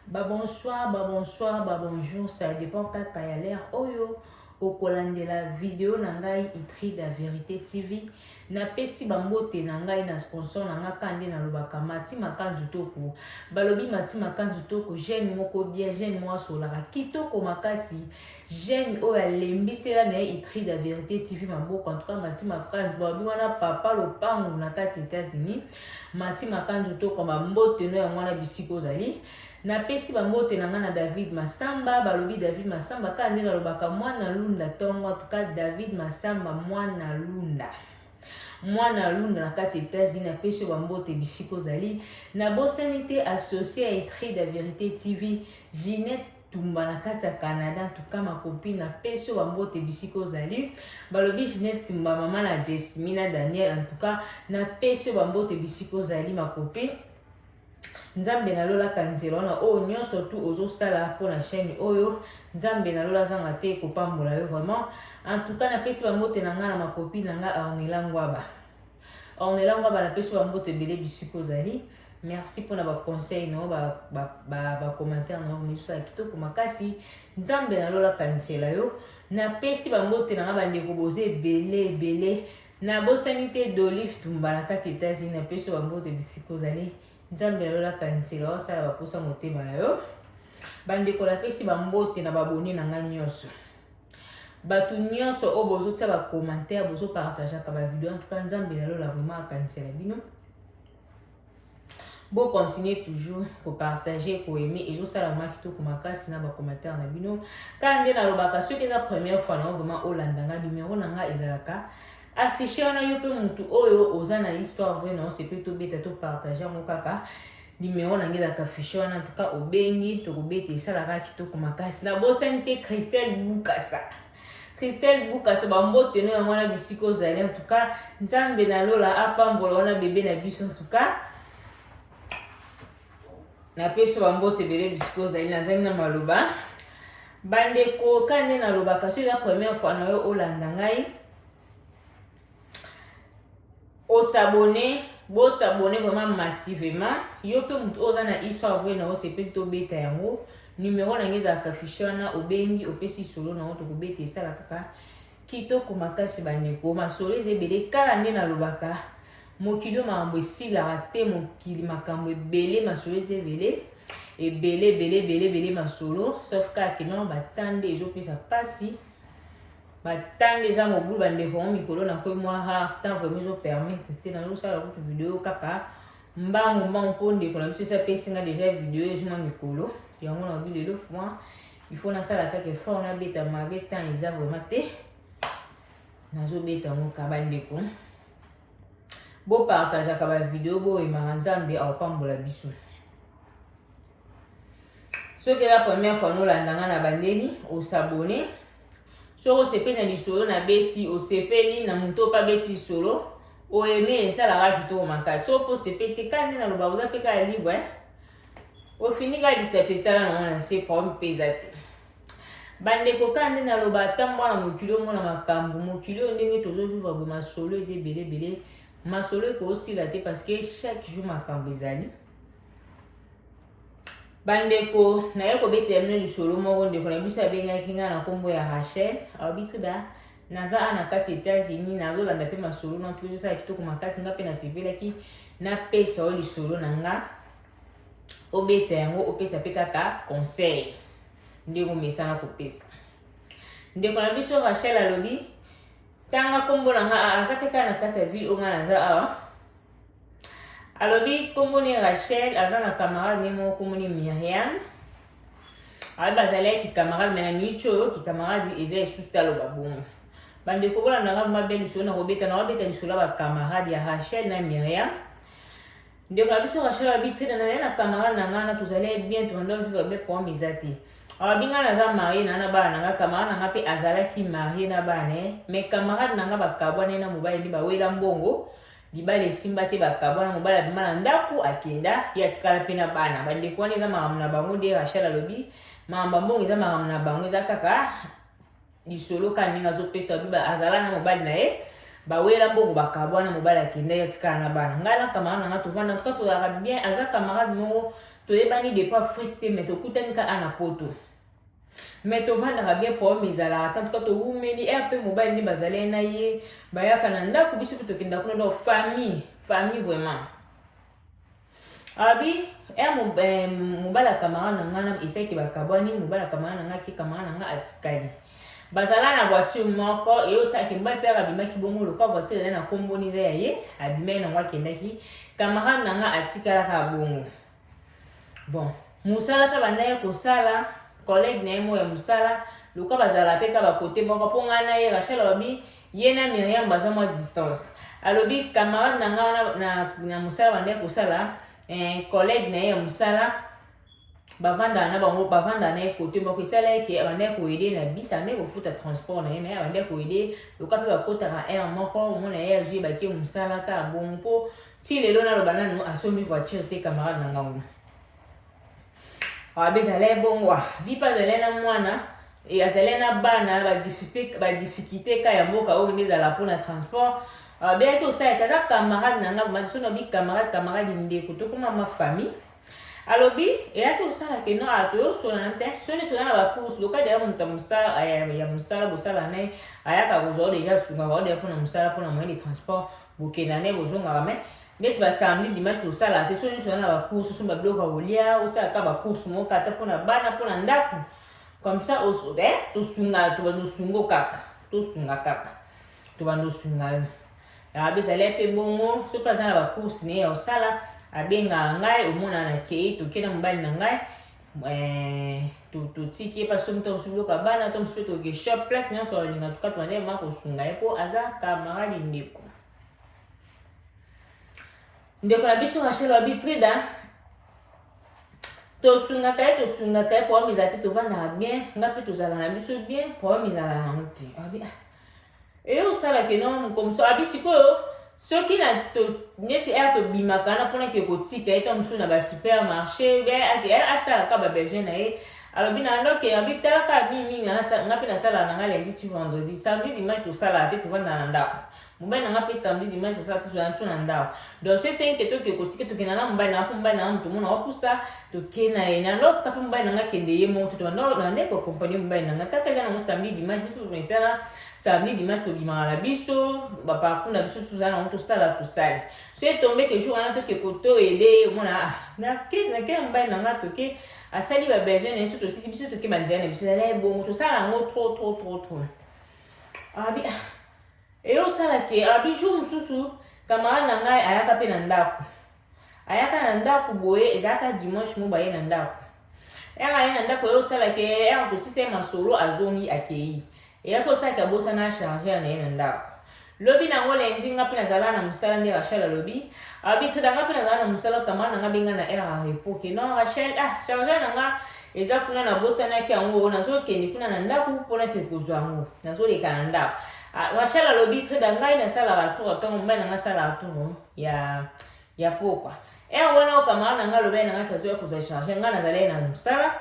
Bonsoir, bonjour, ça dépend kaka ya l'air oyo okolande la vidéo na ngai Itri da Vérité TV na pesi bambote na ngai na sponsor na nga kande na lobaka Mati Makanzu Toko balobi Mati Makanzu Toko jeune moko bien jeune moi solaka kitoko makasi jeune oyo alembisela na Itri da Vérité TV maboko en tout cas Mati Makanzu balobi wana papa lopango na kati États-Unis Mati Makanzu Toko bambote no ya mwana bisiko zali na pesi bambote na nga na David Masamba balobi David Masamba kande na lobaka mwana lunda tongo en tout cas David Masamba mwana lunda na kati États-Unis na pesi bambote bisiko zali na bosanité associé à Itri da Vérité TV Ginette Tumba na kati ya Canada en tout cas ma copine na pesi bambote bisiko zali balobi Ginette Tumba mama na Jesmina Daniel en tout cas na pesi bambote bisiko zali ma copine Nzambe na lola kanzelo na o nyonso tu ozo sala pour la chaîne oyo Nzambe na lola zanga te ko pambola yo vraiment en tout cas na pesi bambote na nga na ma copine na nga Ornella Ngwaba na pesi bambote belé bisiko zali merci pour na ba conseil no ba commentaire no misusa kitoko makasi Nzambe na lola kanzela yo na pesi bambote na nga bandeko boze belé na bosanité d'Olive Tumba na kati États-Unis na pesi bambote bisiko zali Nzambe na lola kanisela wasala baposa motema na yo bandeko la pesi bambote na babone na nga nyonso batu nyonso o bozo tia ba commentaire bozo partager ka ba vidéo en tout cas Nzambe na lola vraiment kanisela bino bon continuer toujours pour partager pour aimer et zo sala makito ko makasi na ba commentaire na bino kande na lobaka soki la première fois na vraiment olandanga numéro na nga ezalaka affiché on a yope mutu oyo ozana histoire vraie non c'est plutôt bête to partager mon kaka numéro na ngela ka affiché en tout cas obengi to kobete sala ka kitoko makasi na bosanité Christelle Bukasa bambote no ya mwana bisiko zali en tout cas Nzambe na lola apambola wana bébé na biso en tout cas na peso bambote bébé bisiko zali na zangi na maloba bandeko kande na lobaka so la première fois na yo olanda ngai s'abonner vraiment massivement yo pe mutu oza na histoire vraie na o sepe to beta yango numéro na ngeza ka fichana obengi opesi solo na to kobeta sala kaka kitoko makasi bandeko masolo ezebele kala nde na lobaka mokili makambo esila te mokili makambo ebele masolo ezebele ebele masolo sauf kaka non batande ezopesa pasi batande eza mobulu bandeko mikolo na kwe mwa ha tant vraiment zo permettre te na sala ko vidéo kaka mbangu mpo ndeko na biso pesi nga déjà vidéo ezuma mikolo yango na bilelo fois il faut na sala kaka fort na beta malgré temps eza vraiment te nazo beta mo ka bandeko bo partage ka ba vidéo bo e Nzambe apambola biso soki la première fois no landanga na bandeni o s'abonner soko sepeli na lisolo na beti osepeli na muto pa beti solo o aimé esala ka kitoko makasi so po sepete kande na loba oza peka ya libre o fini ka lisapetala na se problème pesate bandeko kande na loba tambo na mokili mona makambo mokili ndenge tozo vivre bo masolo ezebele masolo ko osila te parce que chaque jour makambo ezali bandeko na yeko bete mne lisolo moko ndeko na biso abengaki nga na kombo ya Rachel abituda naza ana kati États-Unis na lolanda pe masolo na tuzo sa kitoko makasi nga pe na sivelaki na pesa o lisolo na nga obeta yango opesa pe kaka conseil ndeko mesana kopesa ndeko na biso Rachel alobi tanga kombo na nga asa pe kana kati ya ville onga naza awa alobi kombo ni Rachel azana camarade nemo kombo ni Myriam bazalaki camarade mena micho ki camarade eza esusta lo babongo bandeko bola na ngamba beli so na robeta lisolo ba camarade ya Rachel na Myriam ndeko biso Rachel habite na camarade na ngana tozalaki bien to ndo vivre be pour misati abinga na za marié na bana nga camarade na nga pe azalaki marié na bana mais camarade na nga bakabwana na mobile ndi bawela mbongo libale simba te bakabwana mobala bimala ndaku akenda ya tikala pe na bana bandeko wana eza makambo na bango de Rachel alobi makambo mbongo eza makambo na bango eza kaka lisolo ka ndenge azopesa biba azala na mobali na ye bawela mbongo bakabwana mobali akende yo tika na bana ngai na camarade nanga tovanda tuka tozalaka bien aza camarade moko toyebani depa frite mais tokutani ka ana poto mais tovandaka bien problème ezalaka ta tuka towumeli mpe mobali nde bazali na ye bayaka na ndako biso mpe tokenda kuna donc famille vraiment abi mobali ya camarade na ngai na esaki bakabwani mobali ya camarade na ngai ke camarade na ngai atikali bazala na voiture moko eyosalaki mobali mpe abimaki bongo lokwa voiture ezali na komboni eza ya ye abimaki nango akendaki camarade na ngai atikalaka bongo bon mosala mpe bandaki kosala collègue na ye moko ya mosala lokwa bazala mpe ka bakote moko mpo ngai na ye Rachel alobi ye na Myriam baza mwa distance alobi camarade na ngai na mosala bandaki kosala collègue na ye ya mosala bavanda na bango bavanda na ye kote moko esala eke abandaki koyede na bis abandaki kofuta transport na ye mais abandaki koyede lokwa mpe bakotaka aire moko omona ye azwi bake mosala kaka bongo mpo ti lelo naloba nanu asombi voiture te camarade na ngango abezala bongo vi mpe azali na mwana azali na bana badifficulté ka ya mboka oyo nde ezala mpona transport abeyaki osalaka aza camarade na ngai so nabi camarade ndeko tokoma ma famille alobi eyaki osalaka no toyosolana te so neti oza na bacourse loka deya moto ya mosala bosala naye ayaka kozwa deja sungaka odeya mpona mosala mpona moyen de transport bokenda naye bozongaka mai neti basamedi dimanche tosalaka te so neti oza na bacourse so babiloko kolia osalaka bacourse moko ata mpona bana mpona ndako comme ça tosunga tobandosungo kaka tosunga kaka tobandosunga yo abezali mpe bongo so mpe aza na bacourse naye ya osala abenga ngai omona na kei tokenda mobali na ngai totiki ye paso mto mosusu biloko bana to mosusu mpe toke shop place nyonso alinga tuka tobande ma kosunga ye mpo aza camarade ndeko na biso Rachel abitrida tosungaka ye problème ezala te tovandaka bien nga mpe tozala na biso bien problème ezala nango te eyo osalaka no mokomso abi sikoyo soki neti ere tobimaka na mpona ke kotika ye to mosusu na basupermarché asalaka babesoin na ye alobi na ndoke abi talaka mingi nga mpe nasalaka na nga lundi ti vendredi samedi dimanche tosalaka te tovanda na ndako mobali na nga mpe samedi dimanche tosala te tozala biso na ndako donc so esengi toke kotika tokenda na mobali na nga mpo mobali na nga moto mona wapusa tokenda ye na lotika mpe mobali na nga kende ye moko tobanda koakompagne mobali na nga tata eza nango samedi dimanche biso toesala samedi dimanche tobimaka na biso baparcours na biso tozala nango tosala so etombeke jour wana toke kotoyede omona nake mobali na nga toke asali babesoin na ye so tosisi biso toke banzela na biso ezala ebongo tosala yango trop abi eyo osalake abi jour mosusu camarade na ngai ayaka mpe na ndako boye ezalaka dimanche mo baye na ndako aye na ndako eyo osalake ere tosisa ye masolo azongi akei eyaki osalaka bosana chargeur na ye na ndako lobi nango lendi nga mpe nazala na mosala nde Rachel alobi abitrida nga mpe nazala na mosala camarade na nga benga na ere ya repoke non Rachel chargeur na nga eza kuna nabosanaki yango nazokende kuna na ndako mpona ke kozwa yango nazoleka na ndako Rachel alobi trida ngai nasalaka tour ntongo mobali na nga asalaka tour ya pokwa ere wana ocamarade na nga alobi na nga kazoya kozwa chargeur nga nazalai na mosala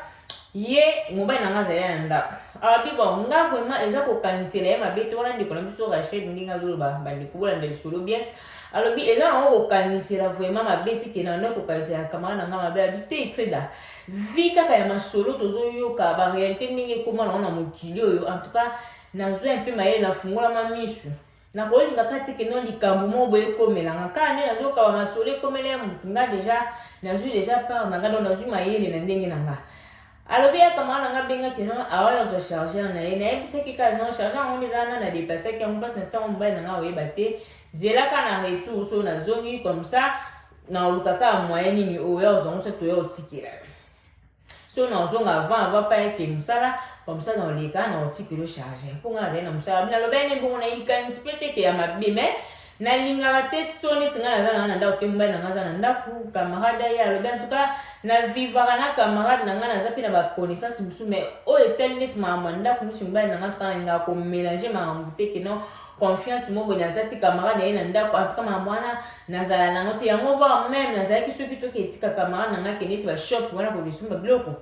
ye mobali na nga azali na ndako abi bon nga vraiment eza kokanitela ye mabe te wana ndeko na biso Rachel ndenge azoloba bandeko bolanda lisolo bien alobi eza nango kokanisela vraiment mabe te ke nando kokanisela camarade na nga mabe abi te itreda vi kaka ya masolo tozoyoka barealité ndenge ekoma nango na mokili oyo en tout cas nazwa mpe mayele nafungolama misu nakolingaka te ke no likambo mo boye ekomelanga kaka nde nazokaba masolo ekomela ya motu nga deja nazwi deja part na nga donc nazwi mayele na ndenge na nga alobi ya camarade na nga bengaki no awaya kozwa chargeur na ye nayebisaki kaka no chargeur yango nde eza na nadepasaki yango mpasi na ntango mobali na nga oyeba te zelaka na retour so nazongi comme ça naolukaka moyen nini oyo ozango so toya otikela so nazonga avant pa yeke mosala comme ça naoleka naotikela chargeur mpo nga nazali na mosala nalobi ene bongo nayikanisi mpe teke ya mabe mais nalingaka te so neti nga naza nanga na ndako te mobali na nga aza na ndako camarade ye alobi en tout cas navivaka na camarade na nga naza mpe na baconnaissance mosusu mais oyo etali neti makambo ya ndako mosu mobali na nga tuka nalingaka komélange makambo te keno confiance moko naza te camarade ye na ndako en tout cas makambo wana nazala nango te yango voir même nazalaki soki toke etika camarade na nga ke neti bashop wana kokesomba biloko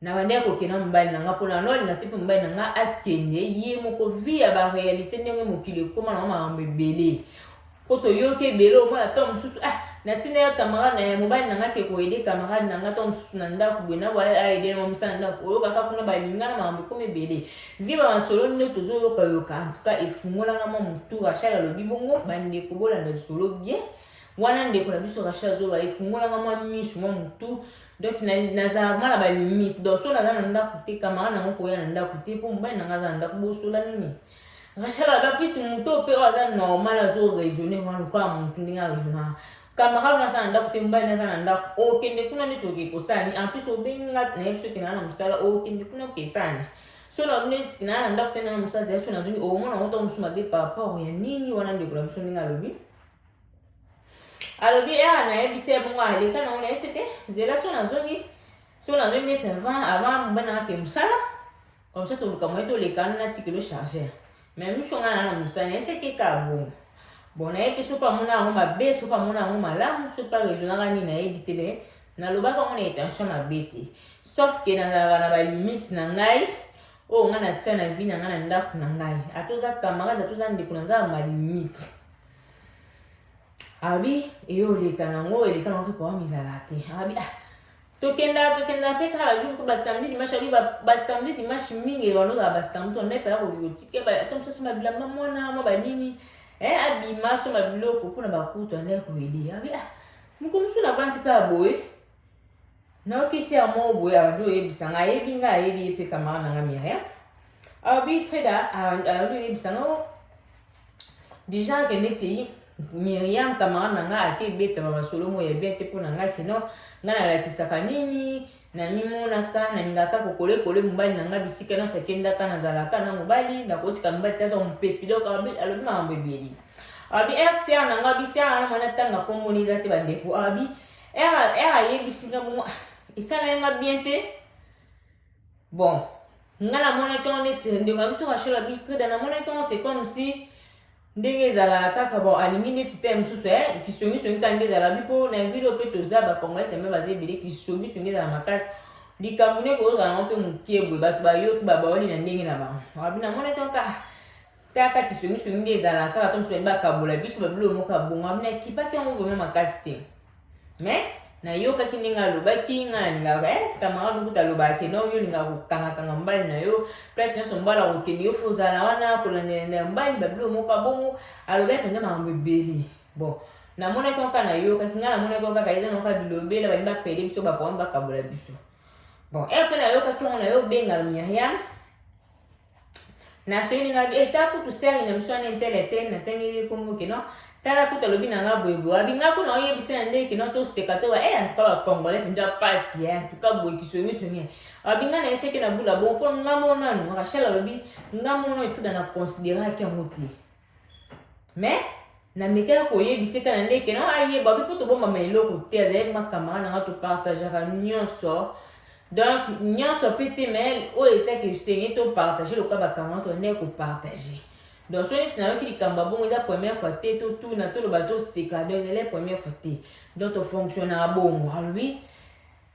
na bande kokena mobali nanga mpona nolinga te mpe mobali nanga akende ye moko vi ya baréalité ndenge mokili ekóma nango makambo ebele po toyoki ebele omona to mosusu natina ya camarade na ya mobali nanga ke koyede camarade nanga to mosusu na ndako boye na boya aede na mosala ndako oyokaka kuna balingana makambo ekóma ebele vi bamasolo nde tozoyokayoka en tout cas efungolanga mwa motu Rachel alobi bongo bandeko bolanda lisolo bien wana ndeko na biso Rachel azoba efungolanga mwa misu mwa motu donc nazala mwa na balimite donc so naza na ndako te camarade nango koya na ndako te mpo mobali nanga aza na ndako bosola nini Rachel abapisi motu mpe oyo aza normal azoraisonne wana lokola motu ndenge araisonnaka camarade naza na ndako te mobali naza na ndako okende kuna neti oke kosani en plus obengi nga nayebi soki naa na mosala okende kuna okesani so na neti naa na ndako te na mosala zela so nazongi omona ngo to mosusu mabe par rapport ya nini wana ndeko na biso ndenge alobi nayebisi bongo aleka nango nayesi te zela so nazongi neti avant mobali nanga ke mosala comme ça toluka moye tolekana na tikelo chargeur mais miso nga na mosala nayesi ke ka bongo bon nayebi te so pa mona yango mabe so pa mona yango malamu so pa raisonnaka nini nayebi te be nalobaka ngo na intention mabe te sauf ke nazalaka na balimite na ngai oyo nga natia na vi na ngai na ndako na ngai atoza camarade atoza ndeko naza malimite abi eyoleka nango eleka nango mpe pawa mizala te abi tokenda mpe kaka bajour ko basamedi dimanche abi basamedi dimanche mingi banozala basamedi to ndepa ya kokotike ata mosusu mabilamba mwana mwa banini abima so mabiloko mpona bakutu ande koyede abi moko mosusu navandi kaka boye naokisi ya moko boye abandi oyebisanga ayebi nga ayebi ye mpe camarade nanga Myriam abi treda abandi oyebisanga déjà akende ti Myriam camarade nanga akebeta bamasolo mo ya bien te mpona nga keno nga nalakisaka nini namimonaka nalingaka kokolekole mobali nanga bisika nyonso akendaka nazalaka na mobali nakotika mobali te aza mopepi donc alobi makambo ebeli abi rcr nanga bisiaka na mwana ntanga komboni eza te bandeko abi ayebisinga bongo esala yenga bien te bon nga namonaki yango neti ndeko na biso Rachel abi treda namonaki yango c'est comme si ndenge ezalaka kaka bon alingi neti te mosusu kisongisongi kaka nde ezala bi mpo na video mpe toza bakongole teme baza ebele kisongisongi ezala makasi likambo ndenge ozala ngo mpe mokie boye bato bayoki babaoli na ndenge na bango abi namonaki yango kaka kisongisongi nde ezalaka kaka to mosusu bali bakabola biso babilo moko abongo abi nakipaki yango vraimen makasi te mais nayokaki ndenge alobaki nga nalingaka camarade okuta alobaki no yo olingaka kokangakanga mobali na yo place nyonso mobali akokende yo fo ozala wana kolandelanda mobali babilo moko abongo alobaki mpenza makambo ebele bon namonaki yango kaka nayokaki nga namonaki yango kaka eza nango kaka bilobela bali bakede biso bapoami bakabola biso bon mpe nayokaki yango nayobenga Myriam nasoyini nabi eta kutu seri na miso wana intele natangi komboke no tala kuta lobi nanga boyeboye abi nga kuna oyebisi na ndenge kino toseka to en tout cas bakongole mpenza pasi en tout cas boye kisongisongi abi nga nayeseki na bula bon mpo nga monano Rachel alobi nga mono etuda na consideraki yango te mais namekaka koyebisi ka na ndenge kino ayeba abi mpo tobombama eloko te azali makamara nanga topartageaka nyonso donc nyonso mpe te mais oyo esaki esengi topartage lokola bakamara to ndenge kopartage donc so neti nayoki likambo bongo eza première fois te totuna toloba toseka donc ezali première fois te donc tofonctionnaka bongo alobi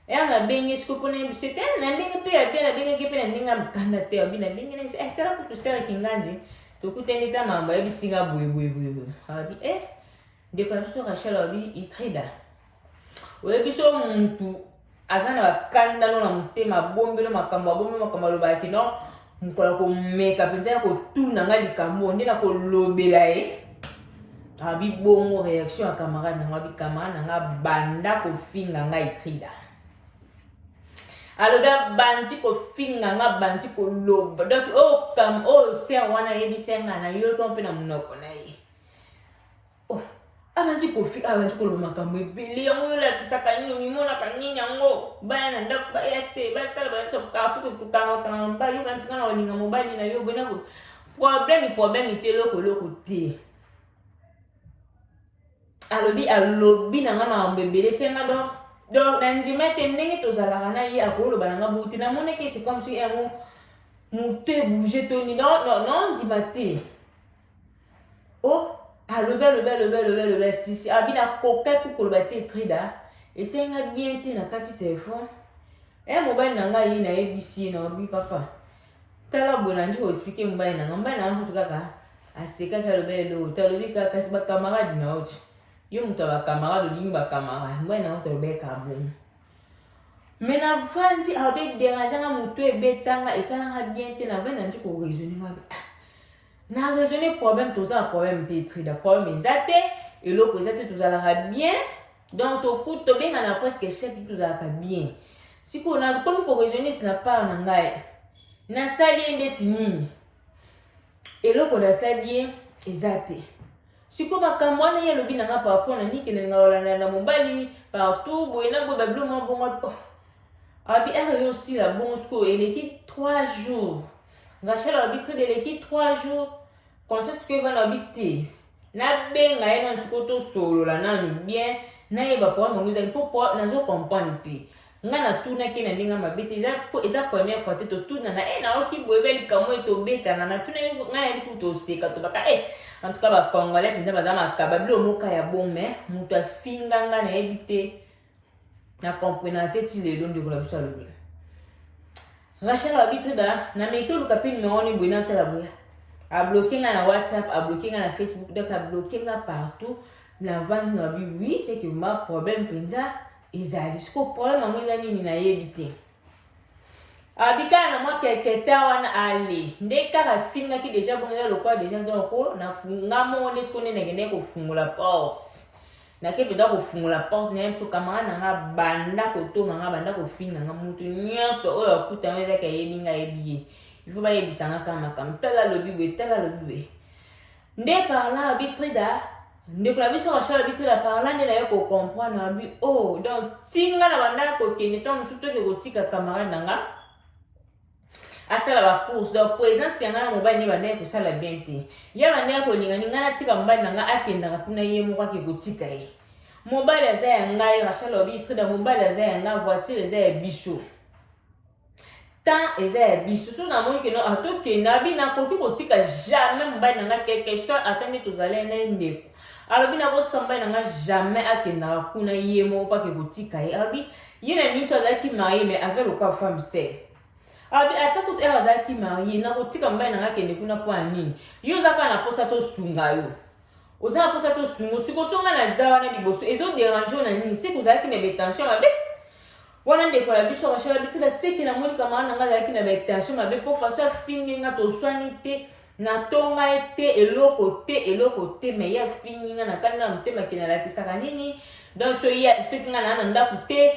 nabengi siko mpona yebisi te na ndenge mpe ya bien nabengaki mpe na ndenge amokanda te abi nabengi na yebisi tala kutu seraki ngandi tokutani ta mambo ayebisinga boyeboyeboyeboye abi ndeko na biso Rachel abi itrida oyebi so mutu aza na bakandano na motema abombelo makambo alobaki no mokola komeka mpenza ya kotuna nga likambo nde na kolobela ye abi bongo réaction ya camarade nango abi camarade nanga banda kofinga nga itrida alobi abandi kofinga nga bandi koloba donc oyo ser wana ayebisi nga nayoki mpe na monoko na ye abandi kofinga abandi koloba makambo ebele yango yolakisaka nini omimonaka nini yango baya na ndako baya te basala bayasokakokokangakanga mobali yoka ntinga na olinga mobali na yo bonako problème te eloko te alobi nanga makambo ebele senga donc na ndima ete ndenge tozalaka na ye akoloba nanga bote namonaki c'est comme si yango moto ebouge toni non ndima te alobi sisi abi nakokai kokoloba te trida esenga bien te na kati telefone mobile na ngai ye na ABC na obi papa tala bona nji ko expliquer mobile na mtu kaka aseka ka lobelo talobi kaka si ba camarade na ochi yo mtu ba camarade lingi ba camarade mobile na mtu be ka bon mais na vandi abe déranger nga mutu ebetanga esalanga bien te na vandi nji ko raisonner nga na raisonner problème tout ça problème te trida problème ezate eloko ezate tozalaka bien donc to benga na presque chaque tozalaka bien siko na comme ko raisonner si na part na ngai na sali ndeti nini eloko na sali ezate siko makambo wana ye lobi na nga par rapport na niki na ngala na mobali partout boyena bo bablo mo bongo abi yo aussi la bon siko eleki 3 jours ngashela abi très eleki 3 jours conscience que va l'habiter na benga ena siko to solo la nanu bien na yeba po mo ngizali po na zo comprendre te nga na tuna ke na ndinga mabete eza première fois te to tuna na na oki boebeli kamo to beta na tuna nga na biku to seka to baka en tout cas ba congolais pinza bazama kabablo moka ya bon mais mutu afinga nga na ebite na comprendre te ti lelo ndeko la biso alobi Rachel habite da na meke luka pe numéro ni bwina tala boya a bloqué nga na WhatsApp a bloqué nga na Facebook donc a bloqué nga partout la vente na bi oui c'est que ma problème pinza ezali siko problème ngo ezali ni na yebite abika na mo quelque temps wana ale ndeka ka finga ki déjà bon le quoi déjà donc na funga mo ne siko ne ngene ko fungula porte na ke bida ko fungula porte na mso camarade na nga banda ko to nga banda ko finga nga mutu nyonso oyo akuta ngeza ka yebinga yebiye il faut ba yebisanga kama tala lobi nde par là arbitrida ndeko la biso Rachel arbitrida par là ndela yo ko comprendre abi oh donc tinga na banda ko kene ton musu to ke ko tika camarade nanga asala ba course donc présence yanga na mobile ne banda ko sala bien te ya banda ko ninga na tika mobile nanga akenda kuna ye mo ke ko tika ye mobile za ya ngai Rachel arbitrida mobile za ya nga voiture za ya biso eza biso so na moni ke no atoke na bi na koki ko tika jamais mobile nanga quelque soit attendre tozale na ndeko alobi na botika mobile nanga jamais akenda kuna ye mo pa ke kotika ye abi ye na mintu azaki marié mais azalo kwa femme seule abi atako te azaki marié na kotika mobile nanga kende kuna po nini yo zaka na posa to sunga yo oza posa to sungo siko songa na zawa na liboso ezo déranger na nini c'est que ozaki na betension mabe wana ndeko la biso Rachel habite la seki na moni kama na ngala yaki na betension mabe po faso fingi nga to swani te na tonga ete eloko te me ya fingi nga na kanda mutema kina la kisaka nini donc so ya seki nga na ndaku te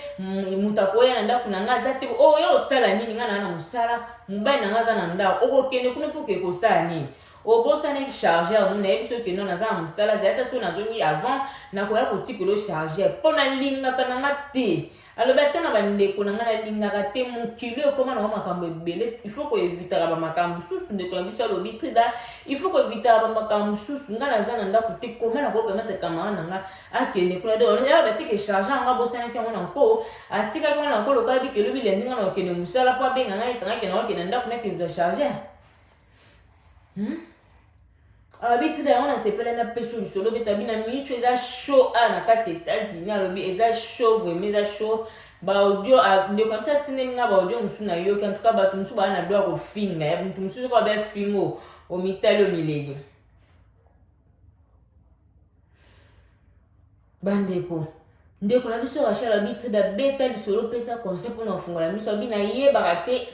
mutako ya na ndaku na nga za te o yo sala nini nga na musala mubai na nga za na ndaku oko kende kuna po ke ko sala nini obosa na charger on na biso ke no na za musala za ta so na zoni avant na ko ya ko tikolo charger po na linga kana ngate alors betana bandeko na ngana linga te mukilo koma na makambo ebele il faut ko éviter ba makambo susu ndeko na biso lobitrida il faut ko éviter ba makambo susu ngana za na ndaku te koma na ko permettre kamara na nga akende kuna do ya ba sike charger nga bosa na ke ngona ko atika ko na ko lo ka bi ke lo bi lendi ngana okende musala pa benga nga isanga ke na okende ndaku na ke uza charger abitida on a sepela na peso solo betabina micho eza show na kati États-Unis alobi eza show vraiment eza show ba audio de comme ça tinenga ba audio musuna yo en tout cas ba musu ba na doa ko finga ya mtu musu ko ba fingo o mitalo mileli bandeko ndeko na biso Rachel abitida beta lisolo pesa concept na fungola miso bina ye barate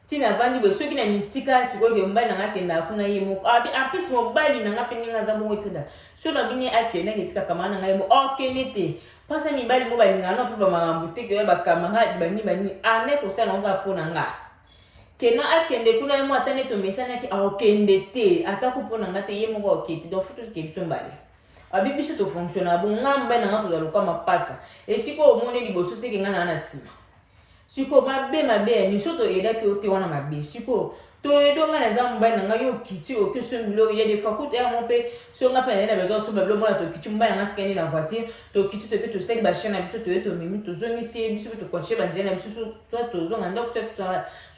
tina vandi be soki na mitika siko ke mbali na ngakenda kuna ye moko abi apis mobile na ngapi nga za mo tida so na bini akenda ketika kama na ngai mo okenete pasa mi bali mo bali ngana pe ba magambu te ke ba camarade bani ane ko sala nga pona nga kena akende kuna ye mo atane to mesana ki okende te atako pona nga te ye mo okete donc futu ke biso mbali abi biso to fonctionner bon ngamba na ngato za lokama pasa e siko o mone liboso se ke ngana na sima siko mabe ni soto eda ke ote wana mabe siko toyedo nga na za mobali na nga yo kiti oke sombi biloko ya des fois kuta yango mpe so nga mpe na besoin somba biloko mona tokiti mobali na nga tikani na voiture tokiti toke tosali bachien na biso toye tomemi tozongisi ye biso mpe tokontinue banzela na biso soit tozonga ndako so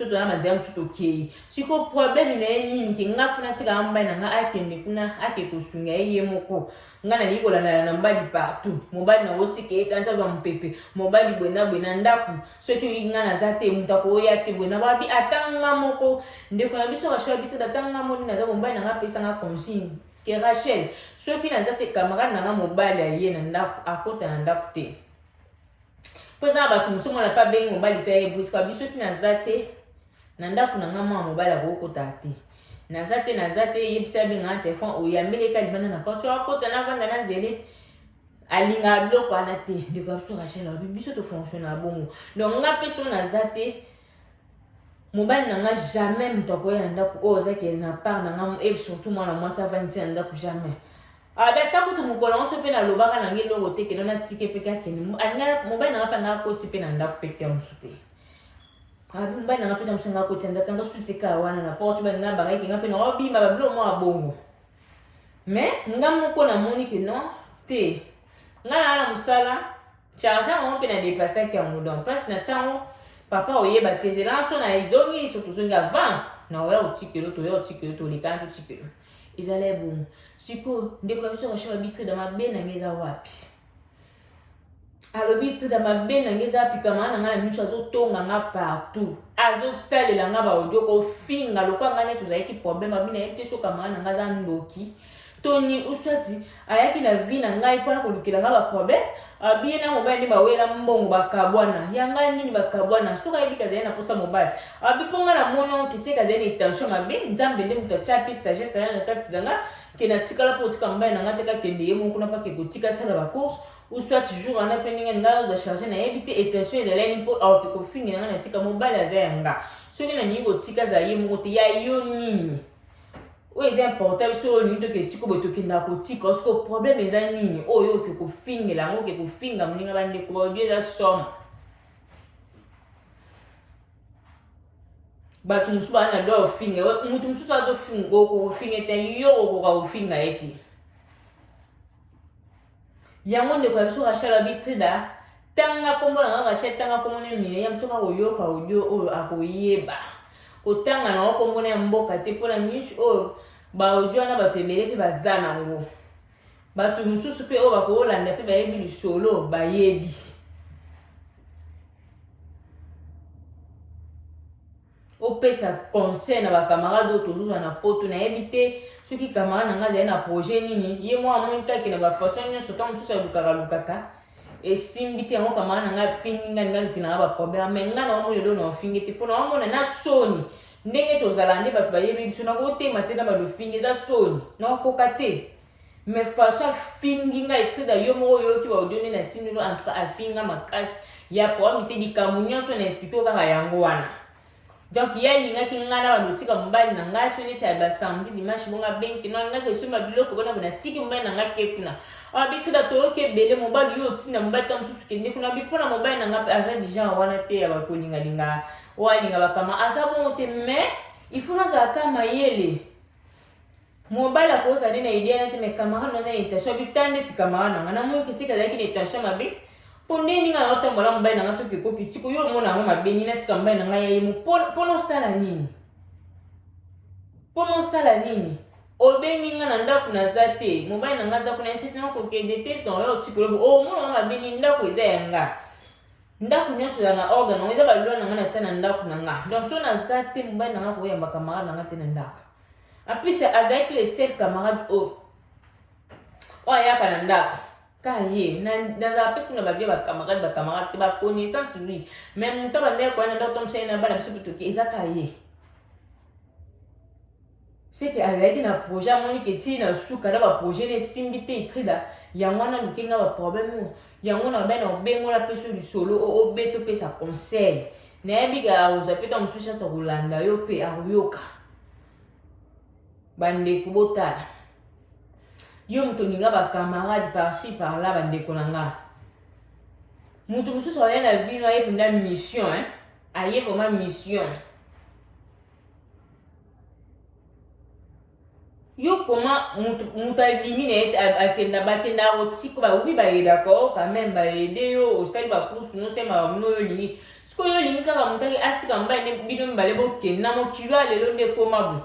tozala banzela mosusu tokei siko problème na ye nini ke nga funa tika mobali na nga akende kuna ake kosunga ye moko nga nali kolanda na mobali partout mobali na otika ye tanta azwa mopepe mobali bwe na ndako soki nga naza te moto akoya te bwe na babi atanga moko ndeko na biso Rachel habite atanga moni naza mobali na nga pesanga consigne ke Rachel soki naza te camarade na nga mobali aye na ndako akota na ndako te mpo eza na bato mosusu mona pa bengi mobali te ye brisque abi soki naza te na ndako na nga mwa mobali akokota te naza te yebisa abenganga telefone oyambeleka libanda na porte akota na vanda na zele alinga biloko wana te ndeko ya biso Rachel abi biso tofonctionne bongo donc nga mpe so naza te mobali na nga jamais moto akoya na ndako oyo ozaki na part na nga e surtout mwana mwasi avandi na ndako jamais abe takutu mokolo nyonso mpe nalobaka na nge eloko te keno natike mpe kakende alinga mobali na nga mpe anga akoti mpe na ndako mpe te ya mosu te abi mobali na nga mpe ta mosu anga akoti anda tanga suseka wana na porte bali nga bangaki nga mpe na obima babilo mwa bongo mais nga moko namoni ke non te nga na mosala charge yango mpe na depasaki yango donc place na ntango papa oyeba te zela so na ezongi so tozongi avant na oya otikelo tolekana totikelo ezala bongo siko ndeko na biso Rachel abitre da mabe na ngeza wapi alobi tre da mabe na ngeza wapi kama na nga na miso azotonga nga partout azosalela nga baaudio kofinga lokwa nga ne tozalaki problème abi na ye te so kama na nga za ndoki toni uswati ayaki na vie na ngai mpo akolukela nga baproblème abiye na mobali nde bawela mbongo bakabwana ya ngai nini bakabwana soki ayebi kazali na posa mobali abi mpo nga na mono kese kazali na intention mabe nzambe nde moto atya api sagesse aya na kati na nga ke natikala mpo otika mobali na nga te kakende ye moko kuna mpo ake kotika asala bacourse uswati jour wana mpe ndenge nga oza charge nayebi te intention ezalani mpo aoke kofingela nga natika mobali aza ya nga soki naningi kotika aza ye moko te ya yo nini oyo eza important biso oyo ningi toke tiko boye tokenda kotika osiko problème eza nini oyo oke kofingela yango oke kofinga moninga bandeko baodio eza somme bato mosusu baa na doa ofinga motu mosusu atofinga kofinga ete yo okoka kofinga ye te yango ndeko ya biso Rachel abitrida tanga kombo na nga Rachel tanga kombo na mine ya biso kakoyoka audio oyo akoyeba kotanga na kombo na mboka te mpona minute oyo baaudio wana bato ebele mpe baza nango bato mosusu mpe oyo bakoolanda mpe bayebi lisolo bayebi opesa conseil na bakamarade oyo tozozwa na poto nayebi te soki kamarade na nga azali na projet nini ye mwa amoni kaki na bafason nyonso ntango mosusu alukaka esimbi te yango kamarade na nga afingi nga ninga lukinanga baproblème me nga na omoni lelo na ofingi te mpo na omona na soni ndenge tozala nde bato bayebi biso nakotema te na balofingi eza soni nakokoka te me façon afingi nga etreda yo moko oyoki baaudio nde na tindelo en tout cas afingi nga makasi ya problème te likambo nyonso na explike kaka yango wana donc ye alingaki nga na balotika mobali na ngai so neti ya basamedi dimanche bongo abengi no alingaki esomba biloko bona bona atiki mobali na ngai ke kuna abitila toyoki ebele mobali yo otinda mobali ta mosusu kende kuna abi mpona mobali na ngai aza déjà wana te ya bakolingalinga oyo alinga bakama aza bongo te mais il faut nazala ka mayele mobali akozali na idea na te me camarade naza na intention abi ta ndeti camarade na ngai namoni kesika azalaki na intention mabe mpo nde ninga na otambola mobali na nga tokekoki tiko yo omona yango mabe nini natika mobali na ngai ya ye mpona osala nini obengi nga na ndako naza te mobali na nga aza kuna eseti nakokende te toyo otikolobo omona yango mabe nini ndako eza ya nga ndako nyonso eza na ordre nango eza balwa na nga natia na ndako na nga donc so naza te mobali na nga koyamba camarade na nga te na ndako aplis azalaki le seul camarade oyo ayaka na ndako kaye nazala mpe kuna bavia bakamarade te baconnaissance lui mais moto bandeko koya na ndako tomosa ye na bana biso mpe toke eza kaye seke azalaki na projet amoni ke ti na suka na baprojet na esimbi te etrida yango wana lukenga baproblème oyo yango na bai na obengola mpe so lisolo obeto opesa conseil nayebi ka ozwa mpe ta mosusu chance akolanda yo mpe akoyoka bandeko botala yo moto olinga bakamarade par-ci par-là bandeko na nga moto mosusu aye na vie no aye mpenda mission aye vraiment mission yo comment muta limine akenda bakenda otiko ba oui ba d'accord quand même ba aider yo osali ba course no sema no yo lingi siko yo lingi ka ba mutaki atika mba ne bino mbale bokenda mo kilo lelo nde koma bu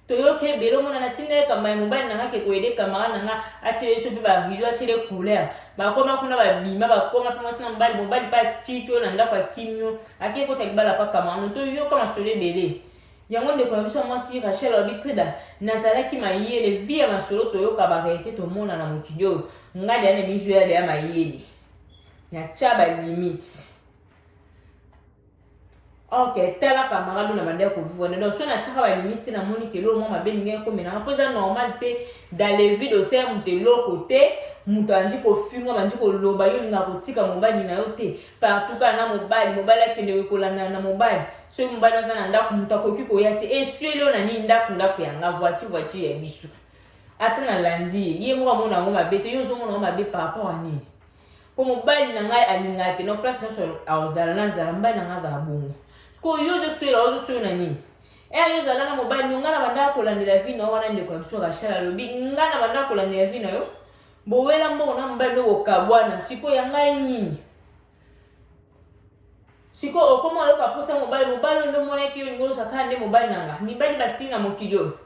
to yo ke belo mona na tinde ka mai mobile na ke ko aider kamara na atile so ba rido atile couleur ba koma kuna ba bima ba koma pa masina mbali mobile pa tito na ndako kimyo ake ko talibala pa kamara to yo kama sole bele yango ndeko biso mwasi Rachel obitrida nazalaki mayele via masolo toyoka barete tomona na mokili oyo ngadi ane mizuele ya mayele nyacha ba limite ok tala camarade na bande ko vivre donc so na taka ba limite na moni ke lo mo mabe ninge ko mena ko za normal te dans les vies de ser mute lo côté mutanji ko finga banji ko loba yo ninga ko tika mobali na yo te partout kana mobali akende ko lana na mobali so mobali za na ndako mutako kiko ya te esuelo na ni ndako yanga voiture ya bisu atana lanzi ye mo mona ngo mabete yo zo mona mabe par rapport à ni ko mobali na ngai alinga ke no place na so awzala na zala mbali na ngaza bongo ko yo je suis là zo na ni yo zala na mobali ngana banda ko landela vie na wana ndeko biso Rachel lobi ngana banda ko landela vie na yo bowela mbo na mbali okabwana siko ya ngai nini siko okoma yo kaposa mobali ndo mona ki yo ngo sakande mobali nanga mibali basinga mokilio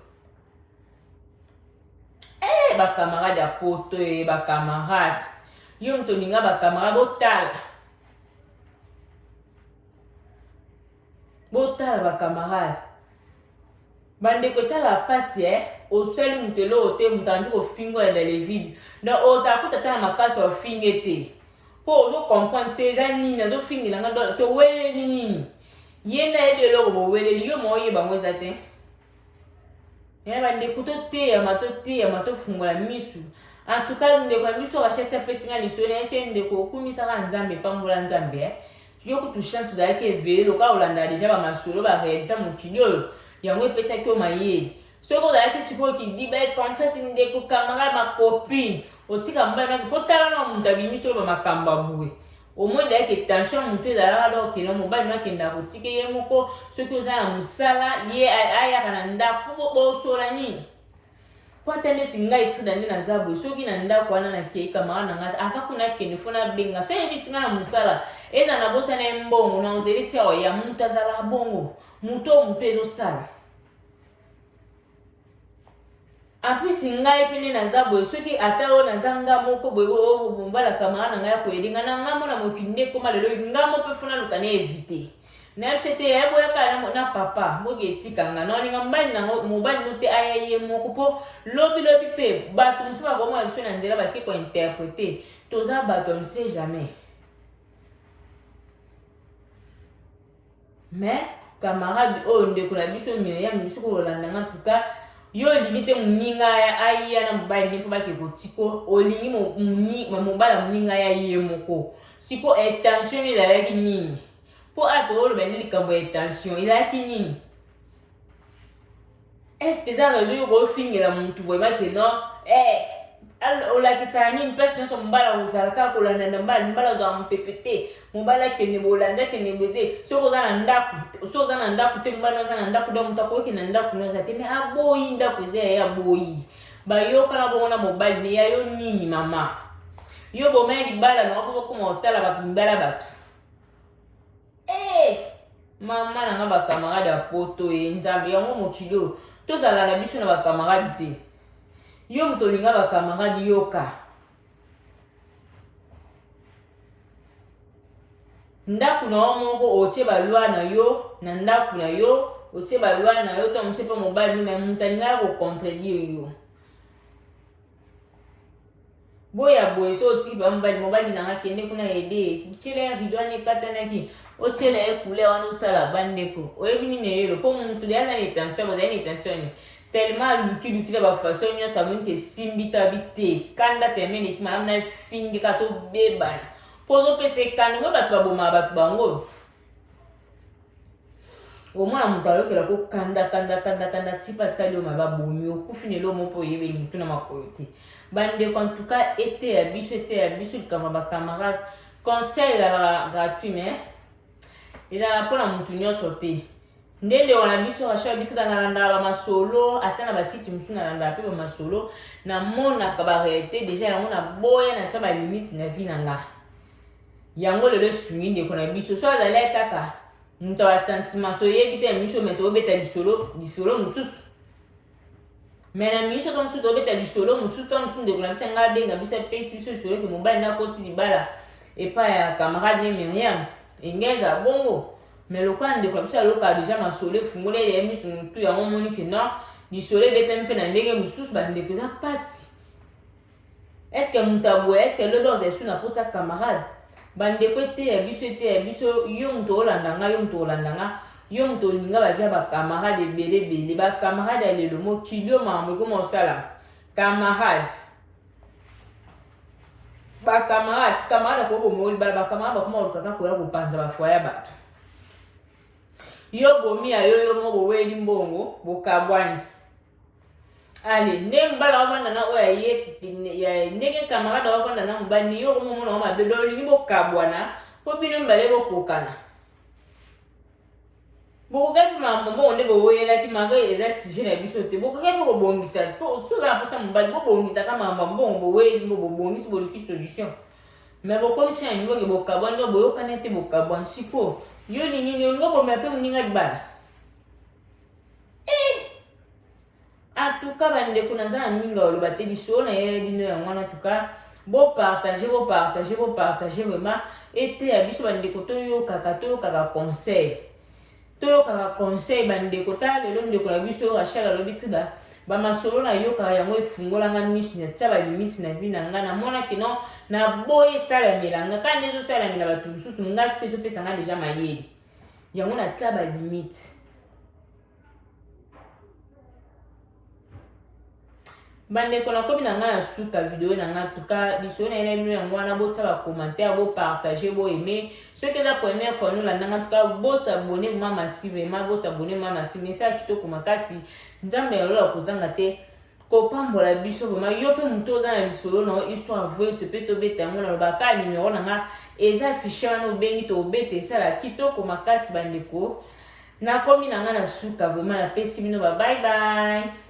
ba camarade a poto ba camarade yo mto ninga ba camarade botala ba camarade bande ko sala passe au seul mutelo ote mutanju ko fingo ya les vides na oza kutata na makasi o fingete po zo comprendre tes amis na zo fingila nga to wele nini yenda ebe lo bo wele yo mo ye bango zate ya bande kuto te ya mato fungola misu en tout cas ndeko misu racheta pesinga lisone ese ndeko kumisa ka nzambe pambola nzambe yo kutu chance da ke velo ka olanda déjà ba masolo ba réalité mukilio yango epesa ki o mayeli soko da ki siko ki di ba confesse ndeko camarade ma copine otika mbana ko tala na muntabi miso ba makamba buwe au moins da ke tension mutu da la do ki no mobali na kenda ko tike ye moko soki ozana musala ye aya kana nda ko bo sola ni kwatende singai tuda ndina zabu soki na ndako wana na ke camarade na ngasa afa kuna ke nifuna benga so yebi singa na musala eza na bosa na mbongo na ozeli teo ya mutazala bongo muto ezo sala api singai pene na zabu soki ata o na zanga moko boyo bombala camarade na ngaya ko edinga na ngamo na mokinde koma lelo ngamo pe funa lukane éviter na c'était ebo ya kana na papa boge tikanga no ninga mbali na mobali no te ayaye moko po lobi pe bato msuba bomo biso na ndela ba ke ko interpréter toza bato on sait jamais mais camarade o ndeko na biso Myriam biso ko landa nga tuka yo limite muninga ya aya na mobali ne po ba ke ko tiko o lingi mo mobala muninga ya ye moko siko intention ila yaki nini po ato le beneli kambo intention ila kinini est-ce que ça raison yo fingela muntu vraiment que non ola kisani mpesi nso mbala uzalaka kolanda na mbala za mpepete mbala kene bolanda kene bede so za na ndaku te mbala za na ndaku do mutako ke na ndaku no za te me aboyi ndaku ze ya boyi ba yo kana bona mobile me ya yo nini mama yo bo mai bala no ko mo tala ba mbala bato mama na ba camarade a poto nzambe yango mokilo to sala na biso na ba camarade te yo mtolinga ba camarade yoka ndaku na omongo oche balwa na yo na ndaku na yo oche balwa na yo to msepa mobile no mutaninga ko contredire yo boya boy so ti ba mobile na ngakende kuna ede chele ridwani katanaki o chele ekule wanu sala bandeko o ebini ne yelo po muntu yana ni tension tellement luki ba façon nyo sa munte simbita bite kanda temene ki mamna fingi ka to bebana pozo pese kanu ba boma ba bango o mwana mutalo kela ko kanda tipa salio mababomio kufinelo mopo yebe mutu na makolote bande en tout cas était à biso kama ba camarade conseil gratuit mais ils ont pour la mutu nyo sauter ndende wana biso rasha biso na ba masolo atana ba site musu na landa pe ba masolo na mona ka ba réalité déjà yango na boya na taba limite na vie na nga yango le suivi de kona biso so azala kaka muta wa sentiment to yebite misho meto beta lisolo mususu mena misho to mususu beta lisolo mususu to mususu de kona bisenga benga biso pesi biso lisolo ke mobali na koti libala epa ya camarade ne Myriam engeza bongo mais le quand de comme ça le cas déjà ma solé fungole les mis sur tout ya moni que non du soleil bête un peu na ndenge mususu ba ndeko za passe est-ce que mutabou est-ce que le dos est sous na pour sa camarade ba ndeko te ya biso yo mto olandanga yo mto linga ba via ba camarade belé ba camarade le mot kilio mambo comme sala camarade ba camarade ko mo ba camarade ko mo kaka ko ya ko panza ba foya ba yo bomi ya yo mo bo weli mbongo bo kabwani ale ne mbala wafanda na oya ya ndenge camarade wafanda na mbani yo mo mona ma bedo lingi bo kabwana po bino mbale bo kokana bo gapi mambo mo ne bo wela ki maga eza sije na biso te bo gapi bo bongisa po so la pasa mbali bo bongisa kama mbongo bo weli bo bongisa bo ki solution mais bo comme tient niveau ke bo kabwana bo yo kanete bo kabwan siko yo nini ngo me pe muninga libala en tout cas bande kuna za minga olo bate biso na ye bino ya mwana en tout cas bo partager vraiment ete ya biso bande ko to yo kaka conseil bande ko ta lelo ndeko na biso Rachel alobi tuda ba masolo na yo ka yango efungola nga misu na taba limite na vie na nga na mona ke non na boye sala melanga ka ndezo sala mela batu mususu nga speso pesa nga déjà mayeli yango na taba limite bande ko na kobi na nga na suka video na nga tuka biso na ene bino yango wana bo taba commentaire bo partager bo aimer ceux qui la première fois nous la nga tuka bo s'abonner mama massive ma bo s'abonner mama massive mais ça kitoko makasi nzambe yolo kozanga te ko pambola biso vraiment yo pe muto za na bisolo na histoire vrai se peut to beta ngo na ba ka numéro na nga eza affiché no bengi to beta ça la kitoko makasi bande ko na komi na nga na suka vraiment na pesi bino bye bye